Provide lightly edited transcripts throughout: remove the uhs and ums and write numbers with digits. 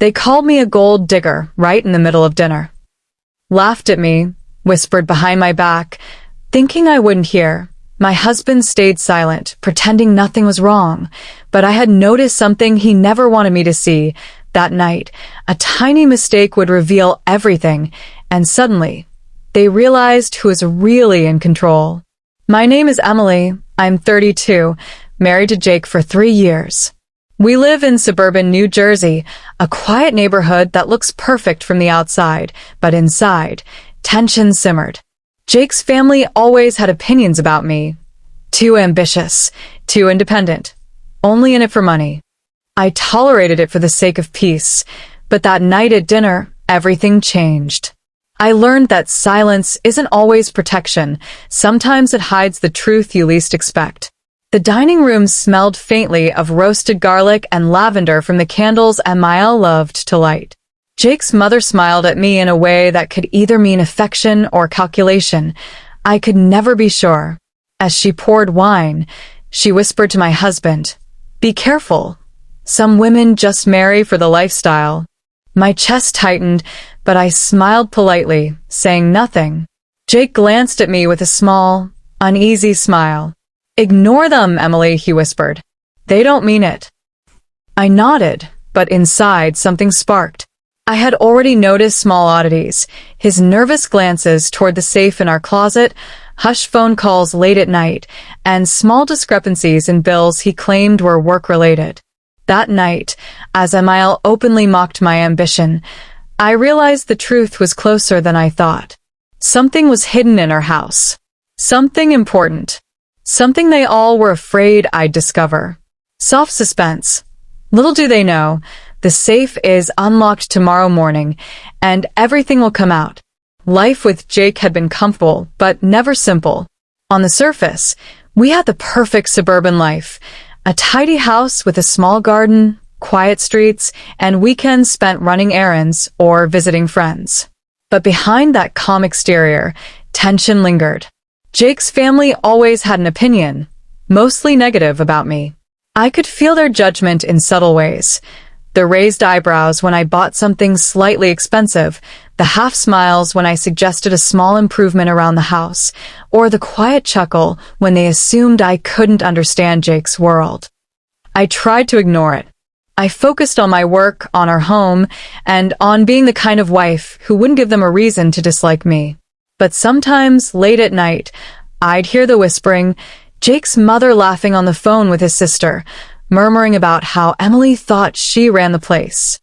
They called me a gold digger right in the middle of dinner. Laughed at me, whispered behind my back, thinking I wouldn't hear. My husband stayed silent, pretending nothing was wrong, but I had noticed something he never wanted me to see. That night, a tiny mistake would reveal everything, and suddenly, they realized who was really in control. My name is Emily. I'm 32, married to Jake for 3 years. We live in suburban New Jersey, a quiet neighborhood that looks perfect from the outside, but inside, tension simmered. Jake's family always had opinions about me. Too ambitious, too independent, only in it for money. I tolerated it for the sake of peace, but that night at dinner, everything changed. I learned that silence isn't always protection. Sometimes it hides the truth you least expect. The dining room smelled faintly of roasted garlic and lavender from the candles Emile loved to light. Jake's mother smiled at me in a way that could either mean affection or calculation. I could never be sure. As she poured wine, she whispered to my husband, "Be careful. Some women just marry for the lifestyle." My chest tightened, but I smiled politely, saying nothing. Jake glanced at me with a small, uneasy smile. "Ignore them, Emily," he whispered. "They don't mean it." I nodded, but inside something sparked. I had already noticed small oddities, his nervous glances toward the safe in our closet, hushed phone calls late at night, and small discrepancies in bills he claimed were work-related. That night, as Emile openly mocked my ambition, I realized the truth was closer than I thought. Something was hidden in our house. Something important. Something they all were afraid I'd discover. Soft suspense. Little do they know, the safe is unlocked tomorrow morning, and everything will come out. Life with Jake had been comfortable, but never simple. On the surface, we had the perfect suburban life. A tidy house with a small garden, quiet streets, and weekends spent running errands or visiting friends. But behind that calm exterior, tension lingered. Jake's family always had an opinion, mostly negative about me. I could feel their judgment in subtle ways. The raised eyebrows when I bought something slightly expensive, the half smiles when I suggested a small improvement around the house, or the quiet chuckle when they assumed I couldn't understand Jake's world. I tried to ignore it. I focused on my work, on our home, and on being the kind of wife who wouldn't give them a reason to dislike me. But sometimes, late at night, I'd hear the whispering, Jake's mother laughing on the phone with his sister, murmuring about how Emily thought she ran the place.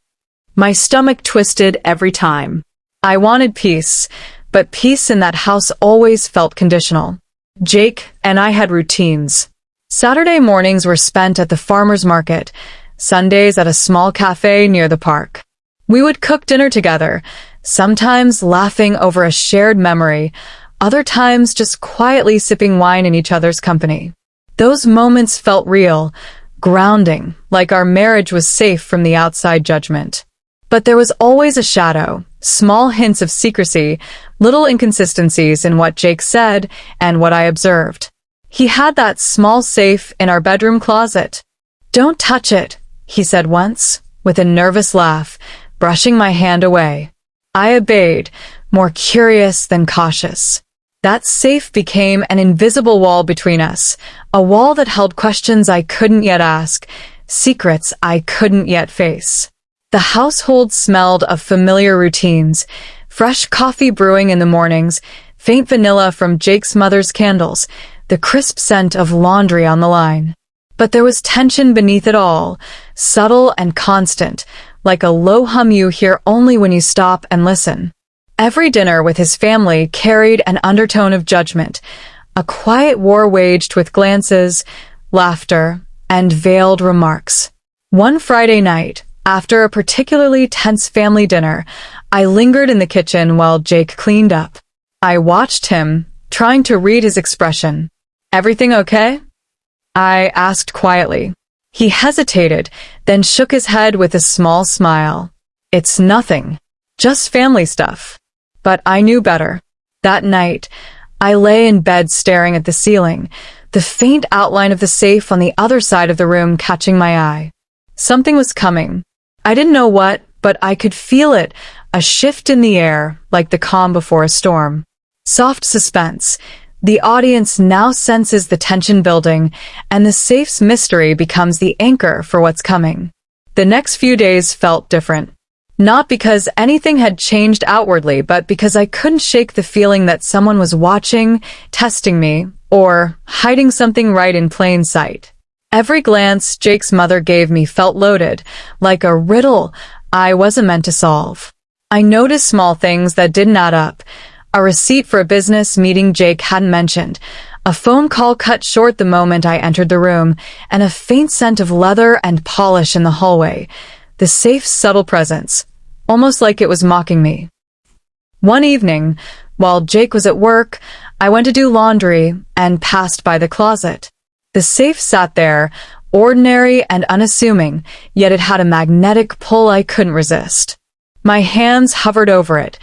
My stomach twisted every time. I wanted peace, but peace in that house always felt conditional. Jake and I had routines. Saturday mornings were spent at the farmer's market, Sundays at a small cafe near the park. We would cook dinner together, sometimes laughing over a shared memory, other times just quietly sipping wine in each other's company. Those moments felt real, grounding, like our marriage was safe from the outside judgment. But there was always a shadow, small hints of secrecy, little inconsistencies in what Jake said and what I observed. He had that small safe in our bedroom closet. "Don't touch it," he said once, with a nervous laugh, brushing my hand away. I obeyed, more curious than cautious. That safe became an invisible wall between us, a wall that held questions I couldn't yet ask, secrets I couldn't yet face. The household smelled of familiar routines, fresh coffee brewing in the mornings, faint vanilla from Jake's mother's candles, the crisp scent of laundry on the line. But there was tension beneath it all, subtle and constant, like a low hum you hear only when you stop and listen. Every dinner with his family carried an undertone of judgment, a quiet war waged with glances, laughter, and veiled remarks. One Friday night, after a particularly tense family dinner, I lingered in the kitchen while Jake cleaned up. I watched him, trying to read his expression. "Everything okay?" I asked quietly. He hesitated, then shook his head with a small smile. "It's nothing. Just family stuff." But I knew better. That night, I lay in bed staring at the ceiling, the faint outline of the safe on the other side of the room catching my eye. Something was coming. I didn't know what, but I could feel it, a shift in the air, like the calm before a storm. Soft suspense. The audience now senses the tension building, and the safe's mystery becomes the anchor for what's coming. The next few days felt different. Not because anything had changed outwardly, but because I couldn't shake the feeling that someone was watching, testing me, or hiding something right in plain sight. Every glance Jake's mother gave me felt loaded, like a riddle I wasn't meant to solve. I noticed small things that didn't add up. A receipt for a business meeting Jake hadn't mentioned, a phone call cut short the moment I entered the room, and a faint scent of leather and polish in the hallway. The safe's subtle presence, almost like it was mocking me. One evening, while Jake was at work, I went to do laundry and passed by the closet. The safe sat there, ordinary and unassuming, yet it had a magnetic pull I couldn't resist. My hands hovered over it,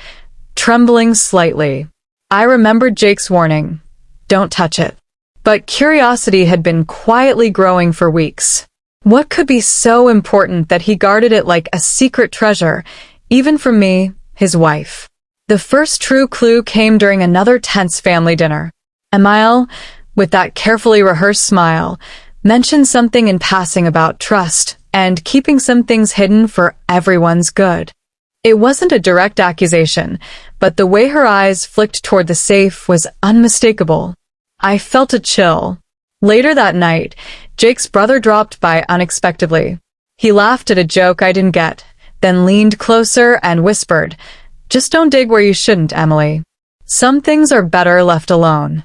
trembling slightly. I remembered Jake's warning, "Don't touch it." But curiosity had been quietly growing for weeks. What could be so important that he guarded it like a secret treasure, even from me, his wife? The first true clue came during another tense family dinner. Emile, with that carefully rehearsed smile, mentioned something in passing about trust and keeping some things hidden for everyone's good. It wasn't a direct accusation, but the way her eyes flicked toward the safe was unmistakable. I felt a chill. Later that night, Jake's brother dropped by unexpectedly. He laughed at a joke I didn't get, then leaned closer and whispered, "Just don't dig where you shouldn't, Emily. Some things are better left alone."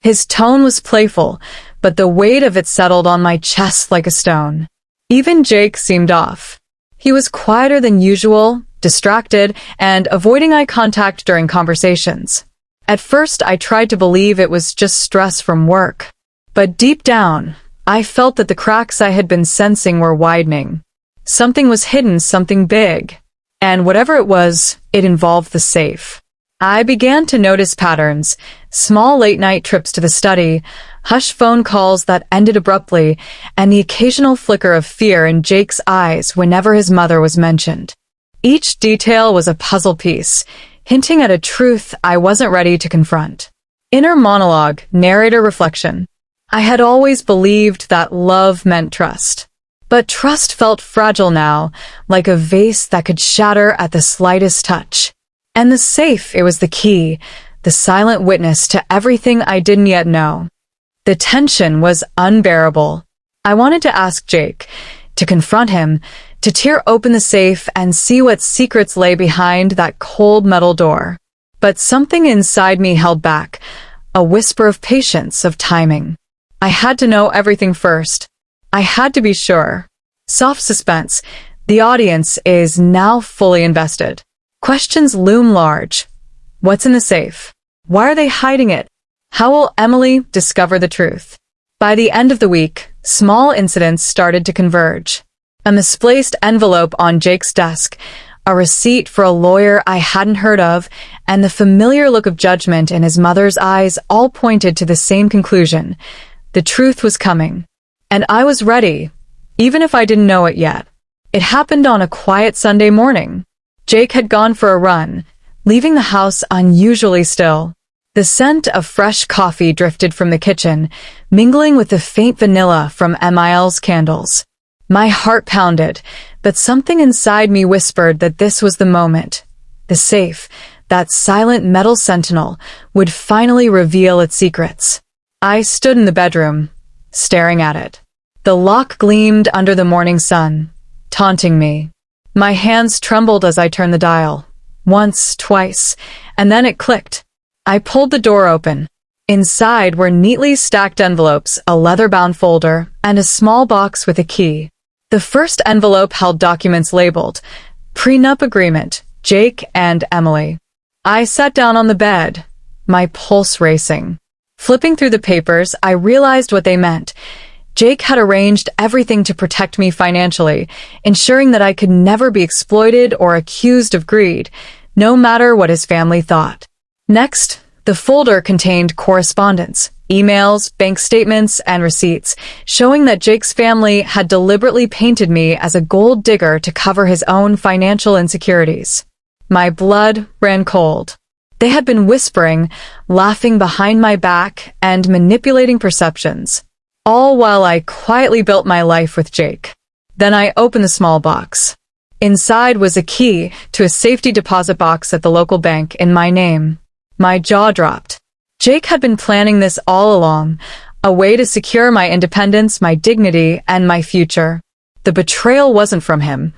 His tone was playful, but the weight of it settled on my chest like a stone. Even Jake seemed off. He was quieter than usual, distracted, and avoiding eye contact during conversations. At first, I tried to believe it was just stress from work. But deep down, I felt that the cracks I had been sensing were widening. Something was hidden, something big. And whatever it was, it involved the safe. I began to notice patterns, small late-night trips to the study, hushed phone calls that ended abruptly, and the occasional flicker of fear in Jake's eyes whenever his mother was mentioned. Each detail was a puzzle piece, hinting at a truth I wasn't ready to confront. Inner monologue, narrator reflection. I had always believed that love meant trust. But trust felt fragile now, like a vase that could shatter at the slightest touch. And the safe, it was the key, the silent witness to everything I didn't yet know. The tension was unbearable. I wanted to ask Jake, to confront him, to tear open the safe and see what secrets lay behind that cold metal door. But something inside me held back, a whisper of patience, of timing. I had to know everything first. I had to be sure. Soft suspense. The audience is now fully invested. Questions loom large. What's in the safe? Why are they hiding it? How will Emily discover the truth? By the end of the week, small incidents started to converge. A misplaced envelope on Jake's desk, a receipt for a lawyer I hadn't heard of, and the familiar look of judgment in his mother's eyes all pointed to the same conclusion. The truth was coming. And I was ready, even if I didn't know it yet. It happened on a quiet Sunday morning. Jake had gone for a run, leaving the house unusually still. The scent of fresh coffee drifted from the kitchen, mingling with the faint vanilla from Emile's candles. My heart pounded, but something inside me whispered that this was the moment. The safe, that silent metal sentinel, would finally reveal its secrets. I stood in the bedroom, staring at it. The lock gleamed under the morning sun, taunting me. My hands trembled as I turned the dial. Once, twice, and then it clicked. I pulled the door open. Inside were neatly stacked envelopes, a leather-bound folder, and a small box with a key. The first envelope held documents labeled, "Prenup Agreement, Jake and Emily." I sat down on the bed, my pulse racing. Flipping through the papers, I realized what they meant. Jake had arranged everything to protect me financially, ensuring that I could never be exploited or accused of greed, no matter what his family thought. Next, the folder contained correspondence, emails, bank statements, and receipts, showing that Jake's family had deliberately painted me as a gold digger to cover his own financial insecurities. My blood ran cold. They had been whispering, laughing behind my back, and manipulating perceptions, all while I quietly built my life with Jake. Then I opened the small box. Inside was a key to a safety deposit box at the local bank in my name. My jaw dropped. Jake had been planning this all along, a way to secure my independence, my dignity, and my future. The betrayal wasn't from him.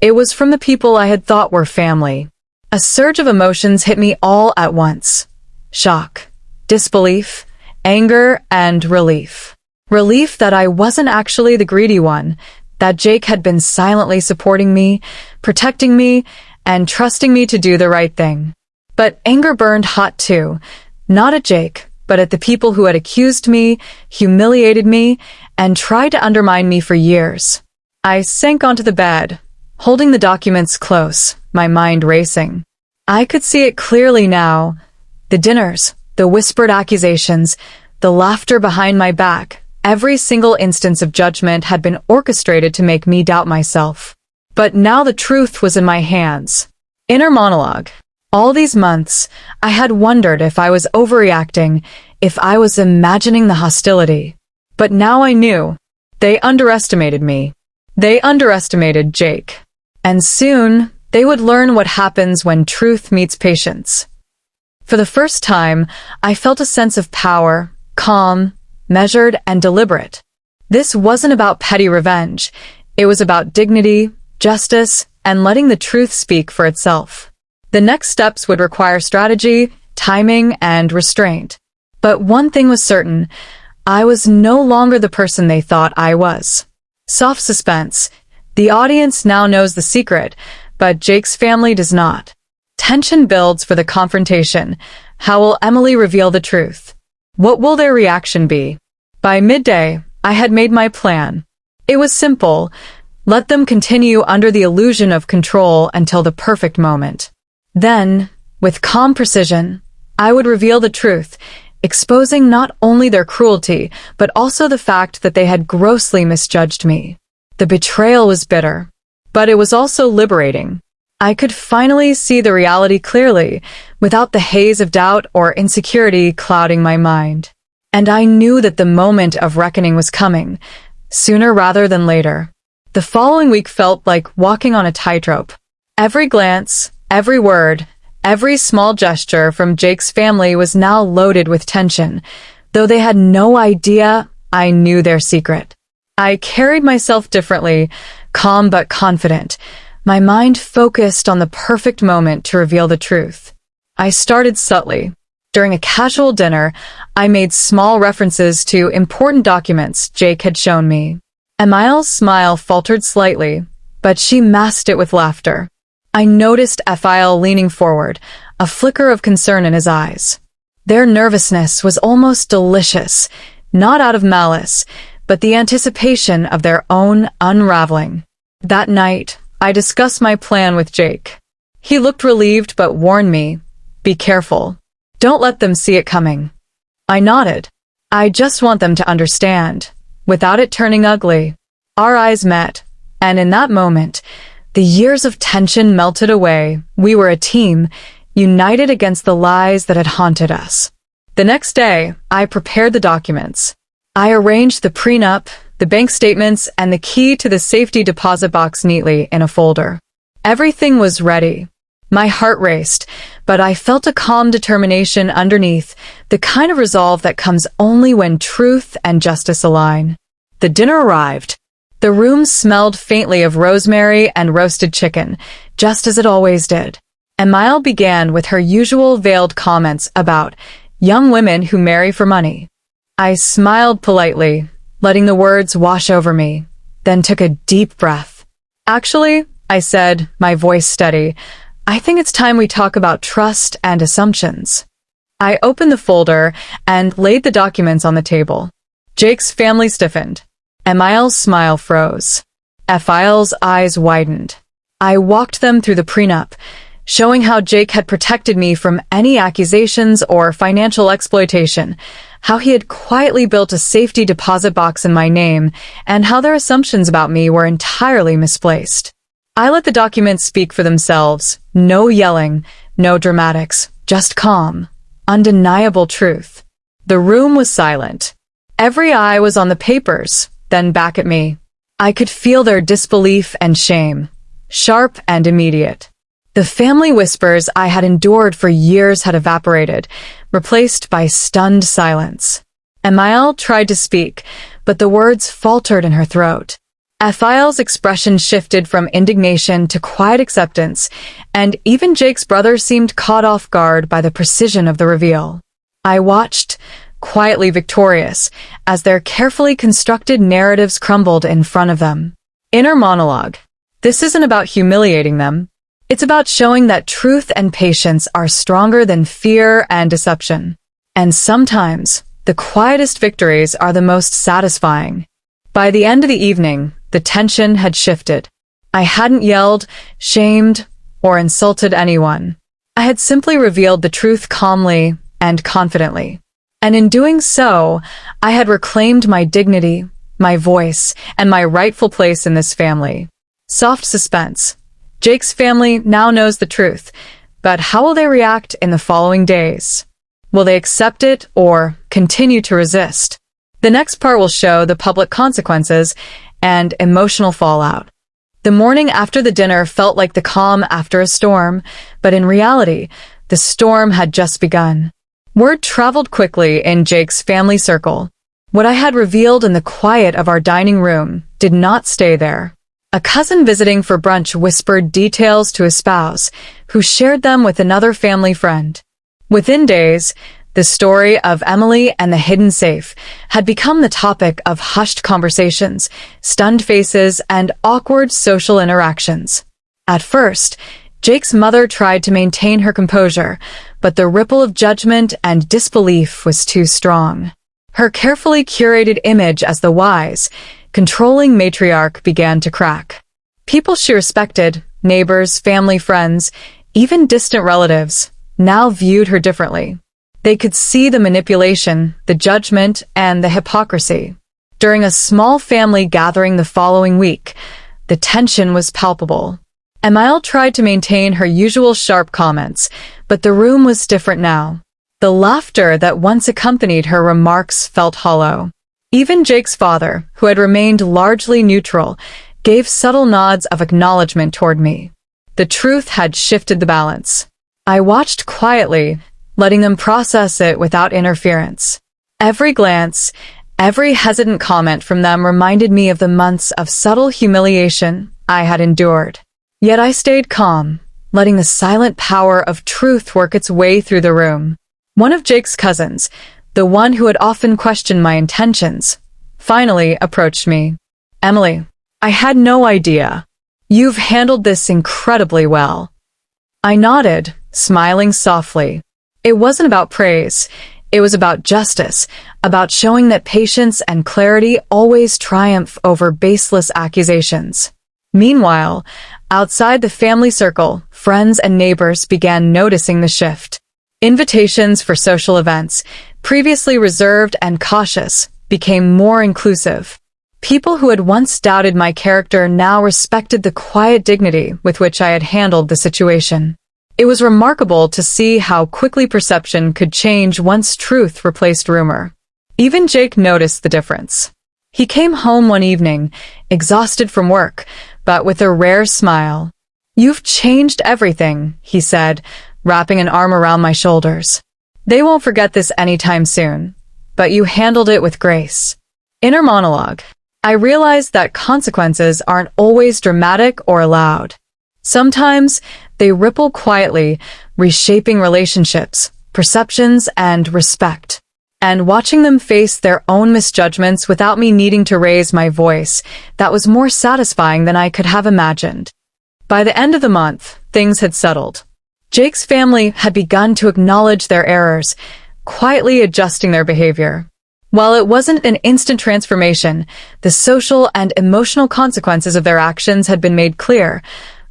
It was from the people I had thought were family. A surge of emotions hit me all at once. Shock, disbelief, anger, and relief. Relief that I wasn't actually the greedy one, that Jake had been silently supporting me, protecting me, and trusting me to do the right thing. But anger burned hot too, not at Jake, but at the people who had accused me, humiliated me, and tried to undermine me for years. I sank onto the bed, holding the documents close, my mind racing. I could see it clearly now. The dinners, the whispered accusations, the laughter behind my back. Every single instance of judgment had been orchestrated to make me doubt myself. But now the truth was in my hands. Inner monologue. All these months, I had wondered if I was overreacting, if I was imagining the hostility. But now I knew. They underestimated me. They underestimated Jake. And soon, they would learn what happens when truth meets patience. For the first time, I felt a sense of power, calm, measured, and deliberate. This wasn't about petty revenge. It was about dignity, justice, and letting the truth speak for itself. The next steps would require strategy, timing, and restraint. But one thing was certain. I was no longer the person they thought I was. Soft suspense. The audience now knows the secret, but Jake's family does not. Tension builds for the confrontation. How will Emily reveal the truth? What will their reaction be? By midday, I had made my plan. It was simple. Let them continue under the illusion of control until the perfect moment. Then, with calm precision, I would reveal the truth, exposing not only their cruelty, but also the fact that they had grossly misjudged me. The betrayal was bitter, but it was also liberating. I could finally see the reality clearly, without the haze of doubt or insecurity clouding my mind. And I knew that the moment of reckoning was coming, sooner rather than later. The following week felt like walking on a tightrope. Every glance, every word, every small gesture from Jake's family was now loaded with tension. Though they had no idea, I knew their secret. I carried myself differently, calm but confident, my mind focused on the perfect moment to reveal the truth. I started subtly. During a casual dinner, I made small references to important documents Jake had shown me. Emile's smile faltered slightly, but she masked it with laughter. I noticed Ephiel leaning forward, a flicker of concern in his eyes. Their nervousness was almost delicious, not out of malice, but the anticipation of their own unraveling. That night, I discussed my plan with Jake. He looked relieved but warned me, "Be careful. Don't let them see it coming." I nodded. "I just want them to understand, without it turning ugly." Our eyes met, and in that moment, the years of tension melted away. We were a team, united against the lies that had haunted us. The next day, I prepared the documents. I arranged the prenup, the bank statements, and the key to the safety deposit box neatly in a folder. Everything was ready. My heart raced, but I felt a calm determination underneath, the kind of resolve that comes only when truth and justice align. The dinner arrived. The room smelled faintly of rosemary and roasted chicken, just as it always did. Emile began with her usual veiled comments about young women who marry for money. I smiled politely, letting the words wash over me, then took a deep breath. "Actually," I said, my voice steady, "I think it's time we talk about trust and assumptions." I opened the folder and laid the documents on the table. Jake's family stiffened. Emile's smile froze. Ephiel's eyes widened. I walked them through the prenup, showing how Jake had protected me from any accusations or financial exploitation, how he had quietly built a safety deposit box in my name, and how their assumptions about me were entirely misplaced. I let the documents speak for themselves. No yelling, no dramatics, just calm, undeniable truth. The room was silent. Every eye was on the papers, then back at me. I could feel their disbelief and shame, sharp and immediate. The family whispers I had endured for years had evaporated, replaced by stunned silence. Email tried to speak, but the words faltered in her throat. Ephial's expression shifted from indignation to quiet acceptance, and even Jake's brother seemed caught off guard by the precision of the reveal. I watched, quietly victorious, as their carefully constructed narratives crumbled in front of them. Inner monologue. This isn't about humiliating them. It's about showing that truth and patience are stronger than fear and deception. And sometimes, the quietest victories are the most satisfying. By the end of the evening, the tension had shifted. I hadn't yelled, shamed, or insulted anyone. I had simply revealed the truth calmly and confidently. And in doing so, I had reclaimed my dignity, my voice, and my rightful place in this family. Soft suspense. Jake's family now knows the truth, but how will they react in the following days? Will they accept it or continue to resist? The next part will show the public consequences and emotional fallout. The morning after the dinner felt like the calm after a storm, but in reality, the storm had just begun. Word traveled quickly in Jake's family circle. What I had revealed in the quiet of our dining room did not stay there. A cousin visiting for brunch whispered details to his spouse, who shared them with another family friend. Within days, the story of Emily and the hidden safe had become the topic of hushed conversations, stunned faces, and awkward social interactions. At first, Jake's mother tried to maintain her composure, but the ripple of judgment and disbelief was too strong. Her carefully curated image as the wise, controlling matriarch began to crack. People she respected, neighbors, family friends, even distant relatives, now viewed her differently. They could see the manipulation, the judgment, and the hypocrisy. During a small family gathering the following week, the tension was palpable. Emile tried to maintain her usual sharp comments, but the room was different now. The laughter that once accompanied her remarks felt hollow. Even Jake's father, who had remained largely neutral, gave subtle nods of acknowledgement toward me. The truth had shifted the balance. I watched quietly, letting them process it without interference. Every glance, every hesitant comment from them reminded me of the months of subtle humiliation I had endured. Yet I stayed calm, letting the silent power of truth work its way through the room. One of Jake's cousins, the one who had often questioned my intentions, finally approached me. "Emily, I had no idea. You've handled this incredibly well." I nodded, smiling softly. It wasn't about praise. It was about justice, about showing that patience and clarity always triumph over baseless accusations. Meanwhile, outside the family circle, friends and neighbors began noticing the shift. Invitations for social events, previously reserved and cautious, became more inclusive. People who had once doubted my character now respected the quiet dignity with which I had handled the situation. It was remarkable to see how quickly perception could change once truth replaced rumor. Even Jake noticed the difference. He came home one evening, exhausted from work, but with a rare smile. "You've changed everything," he said, wrapping an arm around my shoulders. "They won't forget this anytime soon, but you handled it with grace." Inner monologue. I realized that consequences aren't always dramatic or loud. Sometimes they ripple quietly, reshaping relationships, perceptions, and respect. And watching them face their own misjudgments without me needing to raise my voice, that was more satisfying than I could have imagined. By the end of the month, things had settled. Jake's family had begun to acknowledge their errors, quietly adjusting their behavior. While it wasn't an instant transformation, the social and emotional consequences of their actions had been made clear,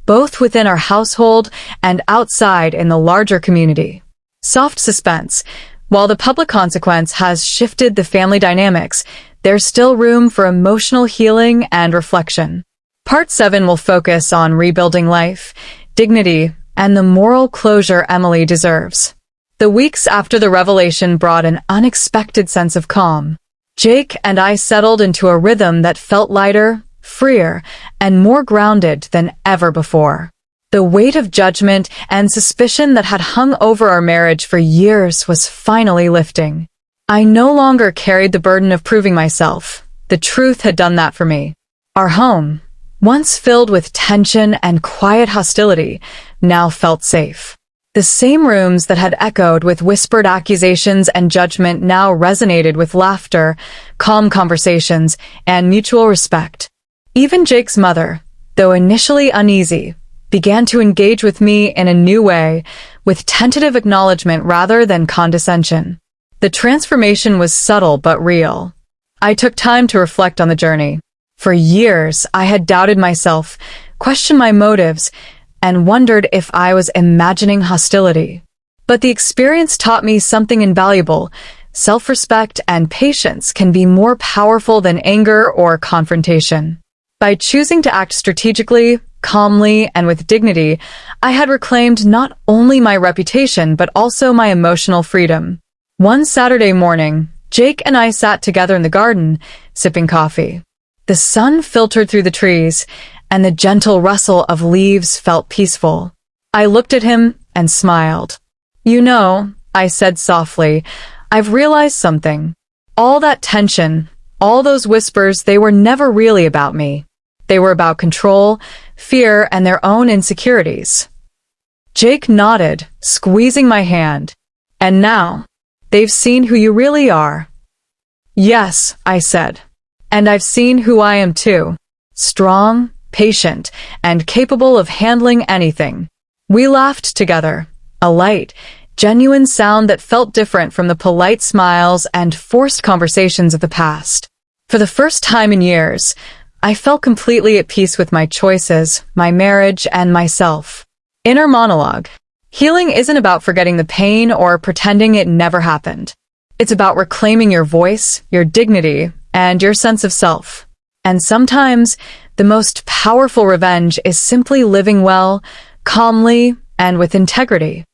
both within our household and outside in the larger community. Soft suspense. While the public consequence has shifted the family dynamics, there's still room for emotional healing and reflection. Part 7 will focus on rebuilding life, dignity, and the moral closure Emily deserves. The weeks after the revelation brought an unexpected sense of calm. Jake and I settled into a rhythm that felt lighter, freer, and more grounded than ever before. The weight of judgment and suspicion that had hung over our marriage for years was finally lifting. I no longer carried the burden of proving myself. The truth had done that for me. Our home, once filled with tension and quiet hostility, now felt safe. The same rooms that had echoed with whispered accusations and judgment now resonated with laughter, calm conversations, and mutual respect. Even Jake's mother, though initially uneasy, began to engage with me in a new way, with tentative acknowledgement rather than condescension. The transformation was subtle but real. I took time to reflect on the journey. For years, I had doubted myself, questioned my motives, and wondered if I was imagining hostility. But the experience taught me something invaluable. Self-respect and patience can be more powerful than anger or confrontation. By choosing to act strategically, calmly, and with dignity, I had reclaimed not only my reputation but also my emotional freedom. One Saturday morning, Jake and I sat together in the garden, sipping coffee. The sun filtered through the trees, and the gentle rustle of leaves felt peaceful. I looked at him and smiled. "You know," I said softly, "I've realized something. All that tension, all those whispers, they were never really about me. They were about control, fear, and their own insecurities." Jake nodded, squeezing my hand. "And now, they've seen who you really are." "Yes," I said. "And I've seen who I am too. Strong, patient, and capable of handling anything." We laughed together, a light, genuine sound that felt different from the polite smiles and forced conversations of the past. For the first time in years, I felt completely at peace with my choices, my marriage, and myself. Inner monologue. Healing isn't about forgetting the pain or pretending it never happened. It's about reclaiming your voice, your dignity, and your sense of self. And sometimes, the most powerful revenge is simply living well, calmly, and with integrity.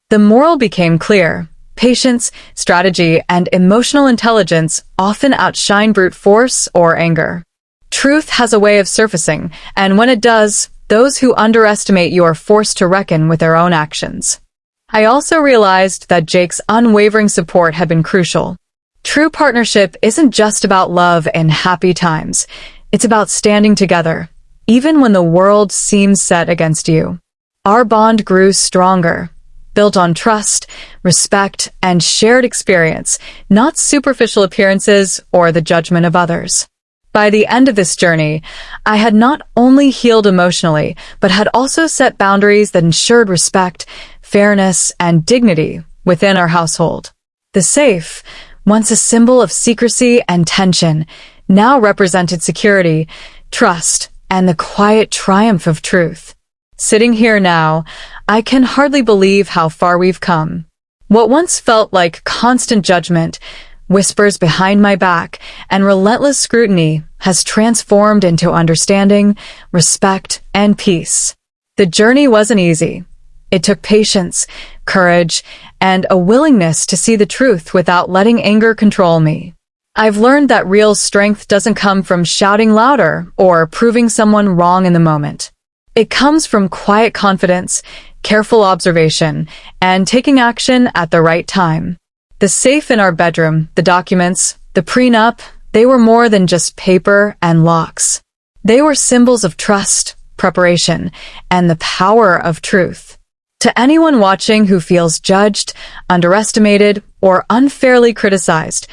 The moral became clear. Patience, strategy, and emotional intelligence often outshine brute force or anger. Truth has a way of surfacing, and when it does, those who underestimate you are forced to reckon with their own actions. I also realized that Jake's unwavering support had been crucial. True partnership isn't just about love in happy times. It's about standing together, even when the world seems set against you. Our bond grew stronger, built on trust, respect, and shared experience, not superficial appearances or the judgment of others. By the end of this journey, I had not only healed emotionally, but had also set boundaries that ensured respect, fairness, and dignity within our household. The safe, once a symbol of secrecy and tension, now represented security, trust, and the quiet triumph of truth. Sitting here now, I can hardly believe how far we've come. What once felt like constant judgment, whispers behind my back, and relentless scrutiny has transformed into understanding, respect, and peace. The journey wasn't easy. It took patience, courage, and a willingness to see the truth without letting anger control me. I've learned that real strength doesn't come from shouting louder or proving someone wrong in the moment. It comes from quiet confidence, careful observation, and taking action at the right time. The safe in our bedroom, the documents, the prenup, they were more than just paper and locks. They were symbols of trust, preparation, and the power of truth. To anyone watching who feels judged, underestimated, or unfairly criticized,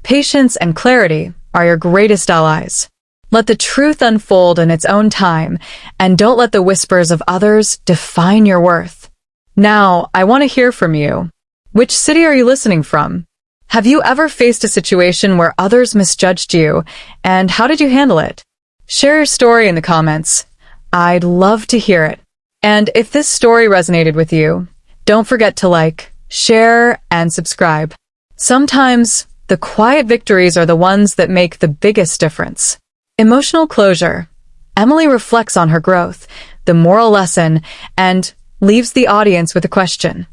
patience and clarity are your greatest allies. Let the truth unfold in its own time, and don't let the whispers of others define your worth. Now, I want to hear from you. Which city are you listening from? Have you ever faced a situation where others misjudged you, and how did you handle it? Share your story in the comments. I'd love to hear it. And if this story resonated with you, don't forget to like, share, and subscribe. Sometimes, the quiet victories are the ones that make the biggest difference. Emotional closure. Emily reflects on her growth, the moral lesson, and leaves the audience with a question.